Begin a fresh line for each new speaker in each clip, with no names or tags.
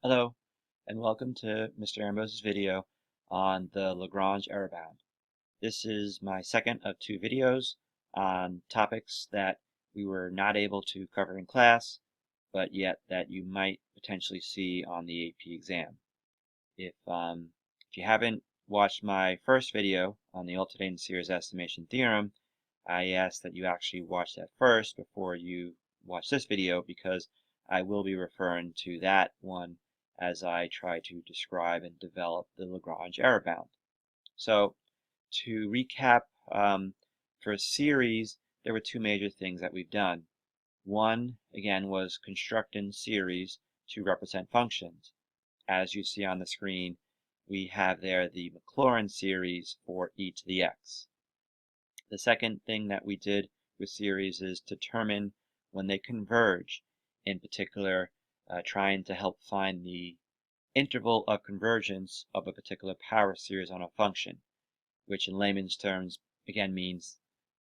Hello, and welcome to Mr. Ambose's video on the LaGrange error bound. This is my second of two videos on topics that we were not able to cover in class, but yet that you might potentially see on the AP exam. If you haven't watched my first video on the alternating series estimation theorem, I ask that you actually watch that first before you watch this video because I will be referring to that one as I try to describe and develop the Lagrange error bound. So to recap, for a series, there were two major things that we've done. One, again, was constructing series to represent functions. As you see on the screen, we have there the Maclaurin series for e to the x. The second thing that we did with series is determine when they converge, in particular trying to help find the interval of convergence of a particular power series on a function, which in layman's terms again means,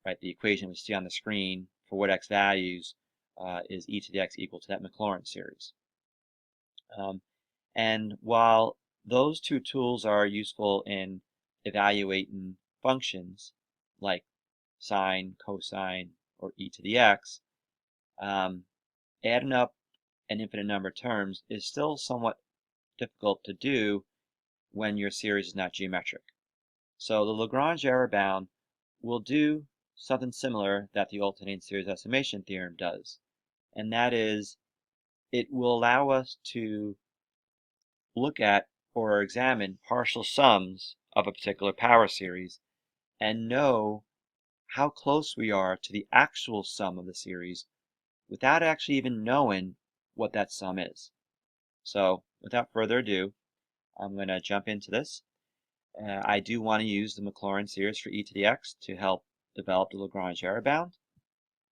right, the equation we see on the screen for what x values is e to the x equal to that Maclaurin series. And while those two tools are useful in evaluating functions like sine, cosine, or e to the x, adding up an infinite number of terms is still somewhat difficult to do when your series is not geometric. So the Lagrange error bound will do something similar that the alternating series estimation theorem does, and that is it will allow us to look at or examine partial sums of a particular power series and know how close we are to the actual sum of the series without actually even knowing what that sum is. So without further ado, I'm going to jump into this. I do want to use the Maclaurin series for e to the x to help develop the Lagrange error bound.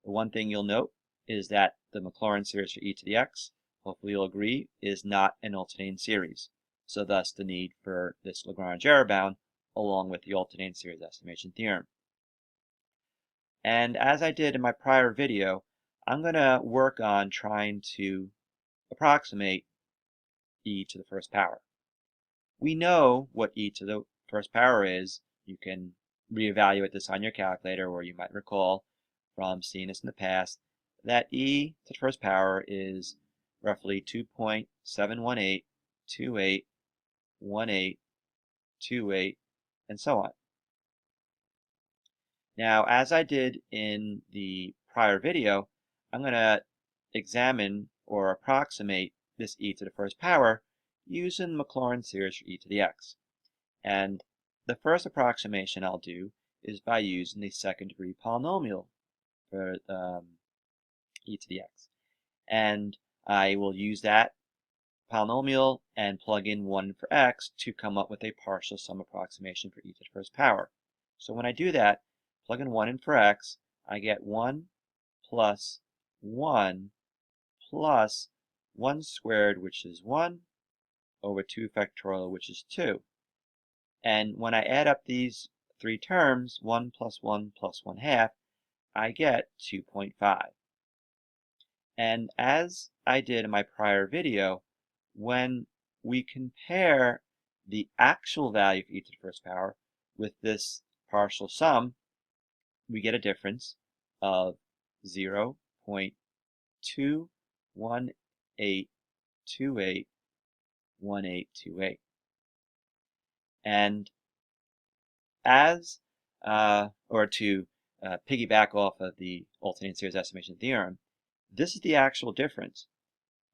The one thing you'll note is that the Maclaurin series for e to the x, hopefully you'll agree, is not an alternating series. So thus the need for this Lagrange error bound along with the alternating series estimation theorem. And as I did in my prior video, I'm going to work on trying to approximate e to the first power. We know what e to the first power is. You can reevaluate this on your calculator, or you might recall from seeing this in the past that e to the first power is roughly 2.718281828, and so on. Now, as I did in the prior video, I'm going to examine or approximate this e to the first power using the Maclaurin series for e to the x. And the first approximation I'll do is by using the second degree polynomial for e to the x. And I will use that polynomial and plug in 1 for x to come up with a partial sum approximation for e to the first power. So when I do that, plug in 1 in for x, I get 1 plus 1 plus 1 squared, which is 1, over 2 factorial, which is 2. And when I add up these three terms, 1 plus 1 plus 1/2, I get 2.5. And as I did in my prior video, when we compare the actual value of e to the first power with this partial sum, we get a difference of 0.218281828. And as, or to piggyback off of the alternating series estimation theorem, this is the actual difference.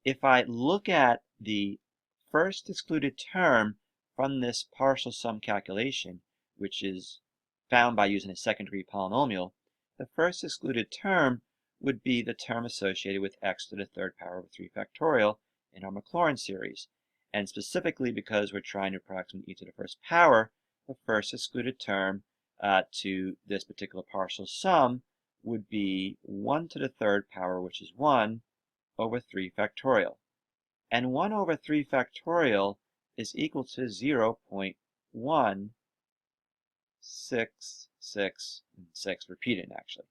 If I look at the first excluded term from this partial sum calculation, which is found by using a second degree polynomial, the first excluded term would be the term associated with x to the third power over 3 factorial in our Maclaurin series. And specifically because we're trying to approximate e to the first power, the first excluded term to this particular partial sum would be 1 to the third power, which is 1, over 3 factorial. And 1 over 3 factorial is equal to 0.1666, repeated actually.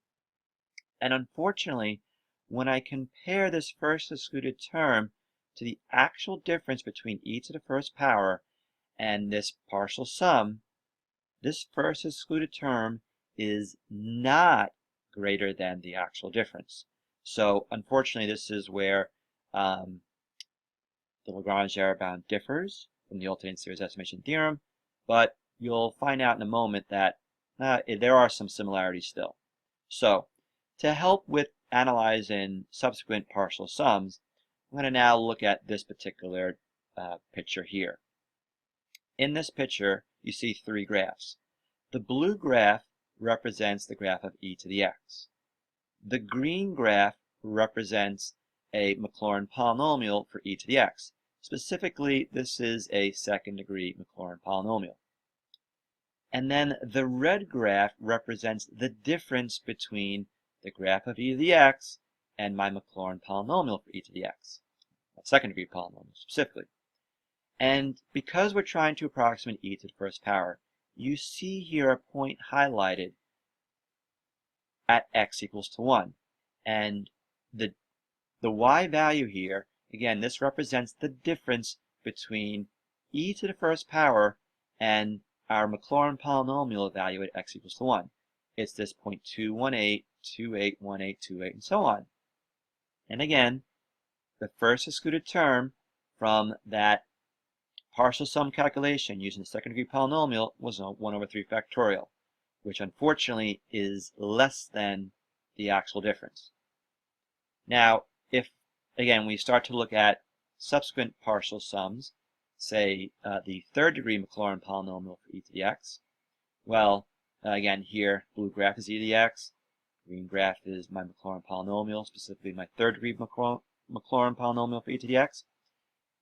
And unfortunately, when I compare this first excluded term to the actual difference between e to the first power and this partial sum, this first excluded term is not greater than the actual difference. So unfortunately, this is where the LaGrange error bound differs from the alternating series estimation theorem, but you'll find out in a moment that there are some similarities still. So to help with analyzing subsequent partial sums, I'm going to now look at this particular picture here. In this picture, you see three graphs. The blue graph represents the graph of e to the x. The green graph represents a Maclaurin polynomial for e to the x. Specifically, this is a second-degree Maclaurin polynomial. And then the red graph represents the difference between the graph of e to the x and my Maclaurin polynomial for e to the x, a second-degree polynomial specifically. And because we're trying to approximate e to the first power, you see here a point highlighted at x equals to 1. And the y value here, again, this represents the difference between e to the first power and our Maclaurin polynomial value at x equals to 1. It's this 0.218, 281828, and so on. And again, the first excluded term from that partial sum calculation using the second degree polynomial was 1 over 3 factorial, which unfortunately is less than the actual difference. Now, if, again, we start to look at subsequent partial sums, say the third degree Maclaurin polynomial for e to the x, well, again, here, blue graph is e to the x, green graph is my Maclaurin polynomial, specifically my third degree Maclaurin polynomial for e to the x.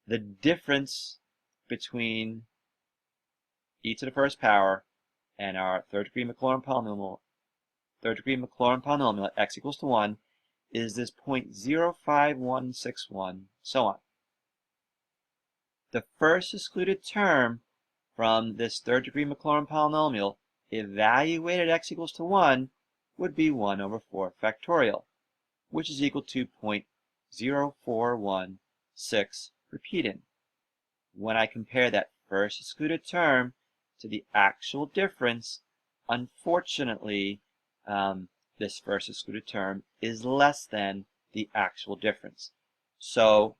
The difference between e to the first power and our third degree Maclaurin polynomial at x equals to 1 is this 0.05161, so on. The first excluded term from this third degree Maclaurin polynomial evaluated at x equals to 1 would be 1 over 4 factorial, which is equal to 0.0416 repeated. When I compare that first excluded term to the actual difference, unfortunately, this first excluded term is less than the actual difference. So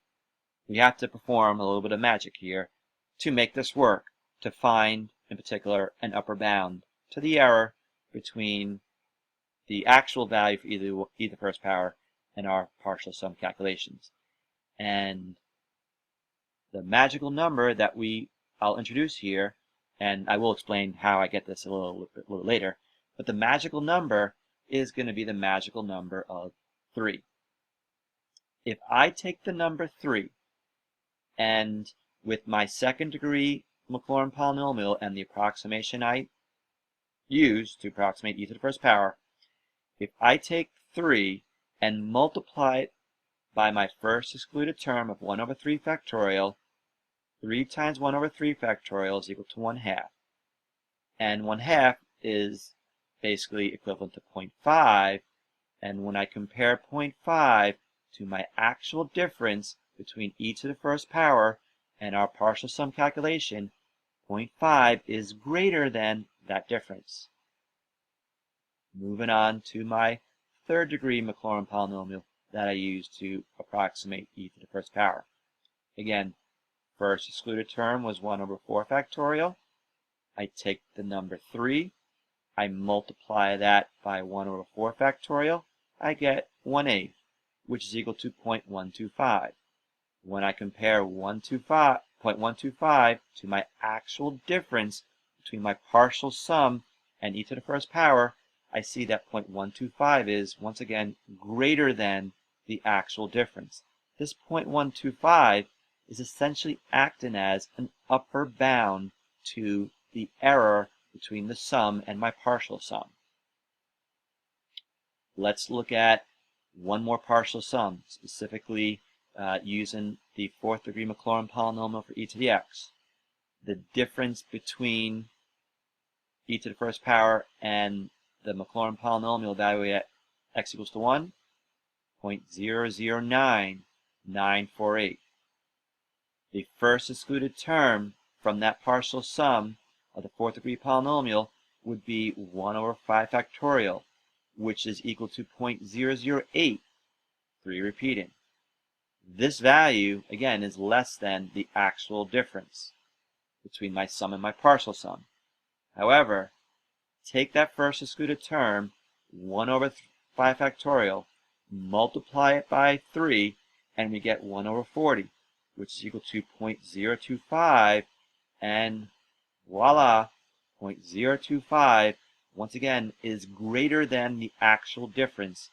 we have to perform a little bit of magic here to make this work, to find, in particular, an upper bound to the error between the actual value for e to the first power and our partial sum calculations. And the magical number that I'll introduce here, and I will explain how I get this a little later, but the magical number is going to be the magical number of 3. If I take the number 3 and with my second degree Maclaurin polynomial and the approximation I use to approximate e to the first power, if I take 3 and multiply it by my first excluded term of 1 over 3 factorial, 3 times 1 over 3 factorial is equal to 1/2. And 1/2 is basically equivalent to 0.5. And when I compare 0.5 to my actual difference between e to the first power and our partial sum calculation, 0.5 is greater than that difference. Moving on to my third degree Maclaurin polynomial that I use to approximate e to the first power. Again, first excluded term was 1 over 4 factorial. I take the number 3, I multiply that by 1 over 4 factorial, I get 1/8, which is equal to 0.125. When I compare 0.125 to my actual difference between my partial sum and e to the first power, I see that 0.125 is, once again, greater than the actual difference. This 0.125 is essentially acting as an upper bound to the error between the sum and my partial sum. Let's look at one more partial sum, specifically using the fourth degree Maclaurin polynomial for e to the x. The difference between e to the first power and the Maclaurin polynomial evaluated at x equals to 1, 0.009948. the first excluded term from that partial sum of the fourth degree polynomial would be 1 over 5 factorial, which is equal to 0.008, 3 repeating. This value, again, is less than the actual difference between my sum and my partial sum. However, take that first excluded term, 1 over 5 factorial, multiply it by 3, and we get 1 over 40, which is equal to 0.025, and voila, 0.025, once again, is greater than the actual difference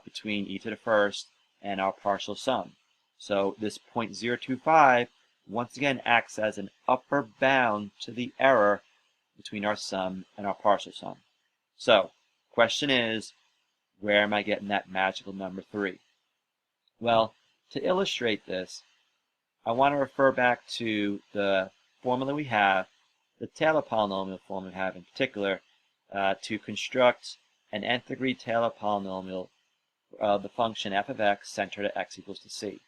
between e to the first and our partial sum. So this 0.025 once again acts as an upper bound to the error between our sum and our partial sum. So, question is, where am I getting that magical number 3? Well, to illustrate this, I want to refer back to the formula we have, the Taylor polynomial formula we have in particular, to construct an nth degree Taylor polynomial of the function f of x centered at x equals to c.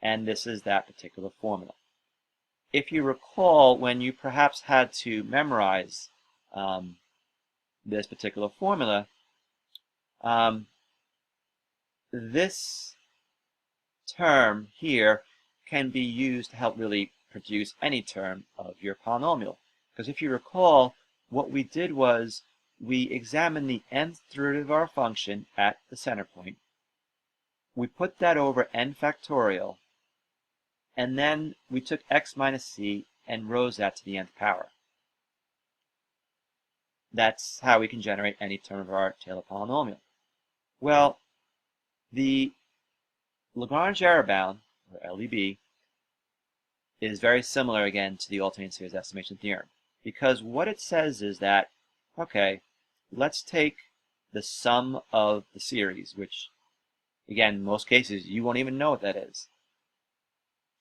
And this is that particular formula. If you recall, when you perhaps had to memorize this particular formula, this term here can be used to help really produce any term of your polynomial. Because if you recall, what we did was we examined the nth derivative of our function at the center point. We put that over n factorial, and then we took x minus c and rose that to the nth power. That's how we can generate any term of our Taylor polynomial. Well, the LaGrange error bound, or LEB, is very similar again to the alternating series estimation theorem, because what it says is that, okay, let's take the sum of the series, which again, in most cases, you won't even know what that is.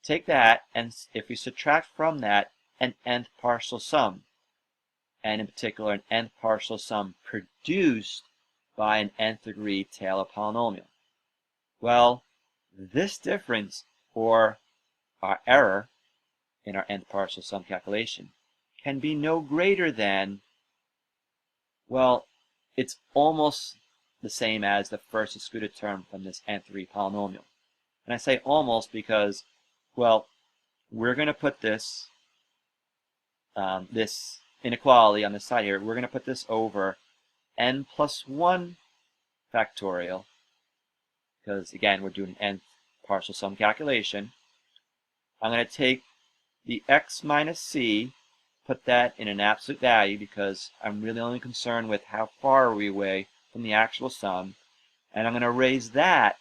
Take that, and if we subtract from that an nth partial sum, and in particular an nth partial sum produced by an nth degree Taylor polynomial. Well, this difference, or our error in our nth partial sum calculation, can be no greater than, well, it's almost the same as the first excluded term from this nth degree polynomial. And I say almost because, well, we're going to put this this inequality on the side here, we're going to put this over n plus 1 factorial, because again, we're doing an nth partial sum calculation. I'm going to take the x minus c, put that in an absolute value because I'm really only concerned with how far are we away from the actual sum, and I'm going to raise that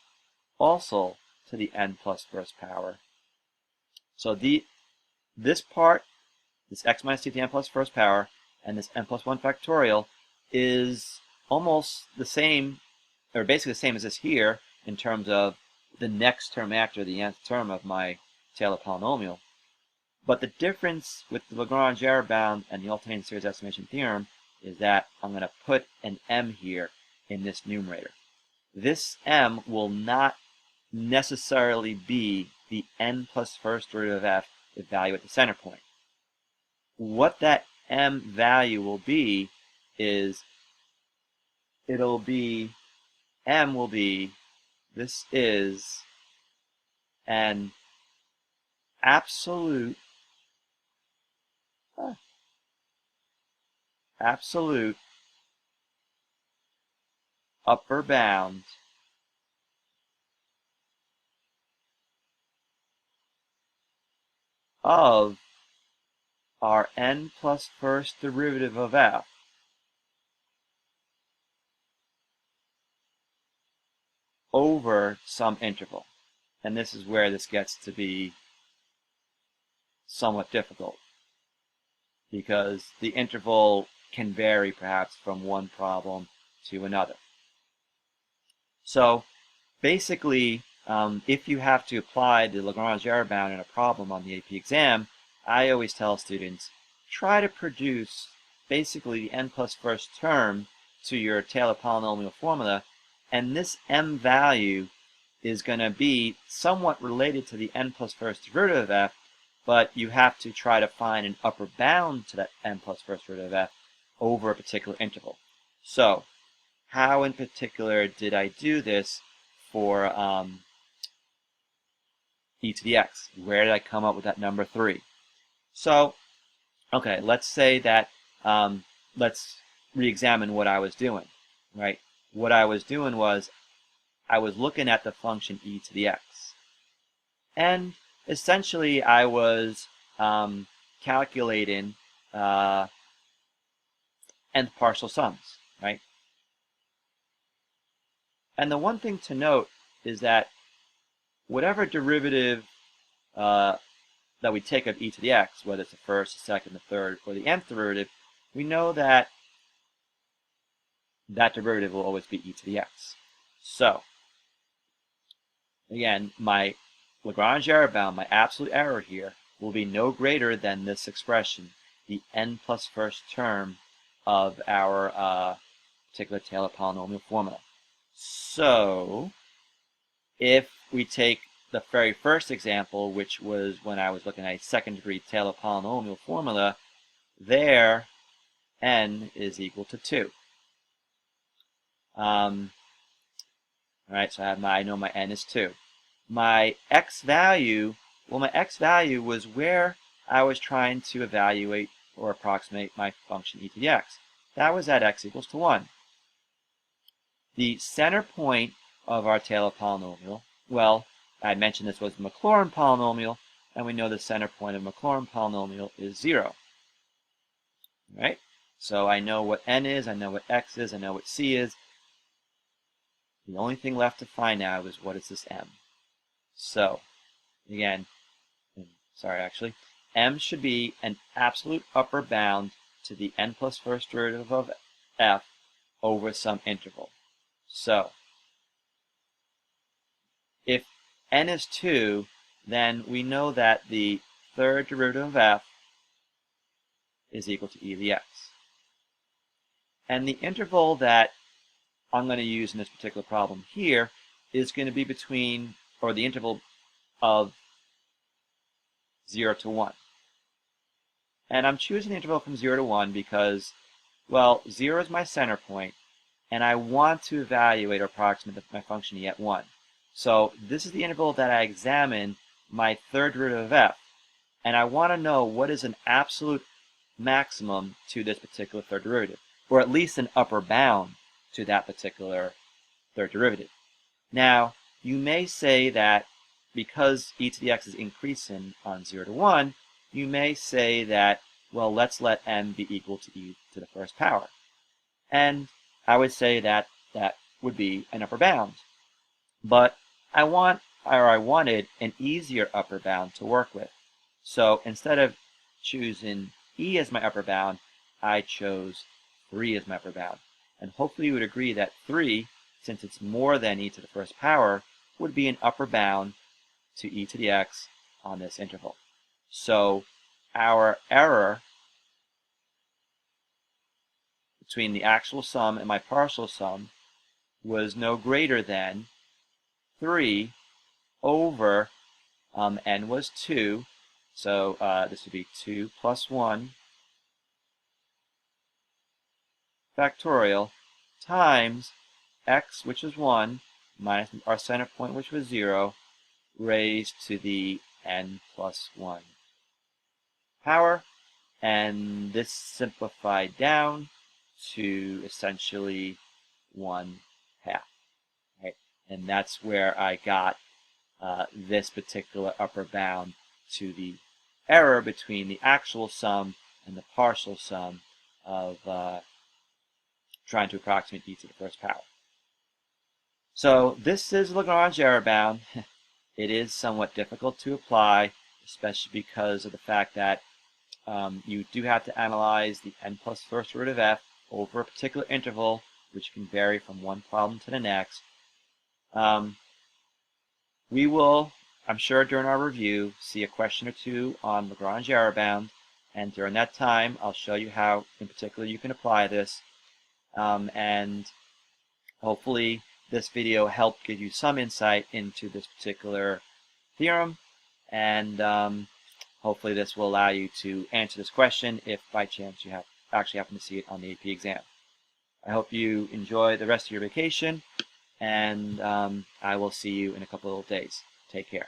also to the n plus first power. So this part, this x minus c to the n plus first power, and this n plus 1 factorial is almost the same, or basically the same as this here, in terms of the next term after the nth term of my Taylor polynomial. But the difference with the LaGrange error bound and the alternating series estimation theorem is that I'm going to put an m here in this numerator. This m will not necessarily be the n plus first derivative of f, the value at the center point. What that m value will be is, m will be, this is an absolute upper bound of our n plus first derivative of f over some interval. And this is where this gets to be somewhat difficult, because the interval can vary perhaps from one problem to another. So basically, if you have to apply the LaGrange error bound in a problem on the AP exam, I always tell students, try to produce basically the n plus first term to your Taylor polynomial formula, and this m value is going to be somewhat related to the n plus first derivative of f, but you have to try to find an upper bound to that n plus first derivative of f over a particular interval. So how in particular did I do this for e to the x? Where did I come up with that number 3? So, okay, let's say that, let's re-examine what I was doing, right? What I was doing was I was looking at the function e to the x. And essentially I was calculating nth partial sums, right? And the one thing to note is that whatever derivative that we take of e to the x, whether it's the first, the second, the third, or the nth derivative, we know that that derivative will always be e to the x. So, again, my LaGrange error bound, my absolute error here, will be no greater than this expression, the n plus first term of our particular Taylor polynomial formula. So, if we take the very first example, which was when I was looking at a second degree Taylor polynomial formula, there n is equal to 2. Alright, so I know my n is 2. My x value, well, my x value was where I was trying to evaluate or approximate my function e to the x. That was at x equals to 1. The center point of our Taylor polynomial, well, I mentioned this was the Maclaurin polynomial, and we know the center point of Maclaurin polynomial is 0. Right? So I know what n is, I know what x is, I know what c is. The only thing left to find now is what is this m. So, again, m should be an absolute upper bound to the n plus first derivative of f over some interval. So, if n is 2, then we know that the third derivative of f is equal to e to the x. And the interval that I'm going to use in this particular problem here is going to be between, or the interval of 0 to 1. And I'm choosing the interval from 0 to 1 because, well, 0 is my center point, and I want to evaluate or approximate my function e at 1. So this is the interval that I examine my third derivative of f, and I want to know what is an absolute maximum to this particular third derivative, or at least an upper bound to that particular third derivative. Now, you may say that because e to the x is increasing on 0 to 1, you may say that, well, let's let m be equal to e to the first power. And I would say that that would be an upper bound. But I wanted an easier upper bound to work with. So instead of choosing e as my upper bound, I chose 3 as my upper bound. And hopefully you would agree that 3, since it's more than e to the first power, would be an upper bound to e to the x on this interval. So our error between the actual sum and my partial sum was no greater than 3 over, n was 2, so this would be 2 plus 1 factorial times x, which is 1, minus our center point, which was 0, raised to the n plus 1 power. And this simplified down to essentially 1/2. Right? And that's where I got this particular upper bound to the error between the actual sum and the partial sum of trying to approximate e to the first power. So this is Lagrange error bound. It is somewhat difficult to apply, especially because of the fact that you do have to analyze the n plus first root of f over a particular interval, which can vary from one problem to the next. We will, I'm sure during our review, see a question or two on Lagrange error bound, and during that time I'll show you how in particular you can apply this, and hopefully this video helped give you some insight into this particular theorem, and hopefully this will allow you to answer this question if by chance you actually happen to see it on the AP exam. I hope you enjoy the rest of your vacation, and I will see you in a couple of days. Take care.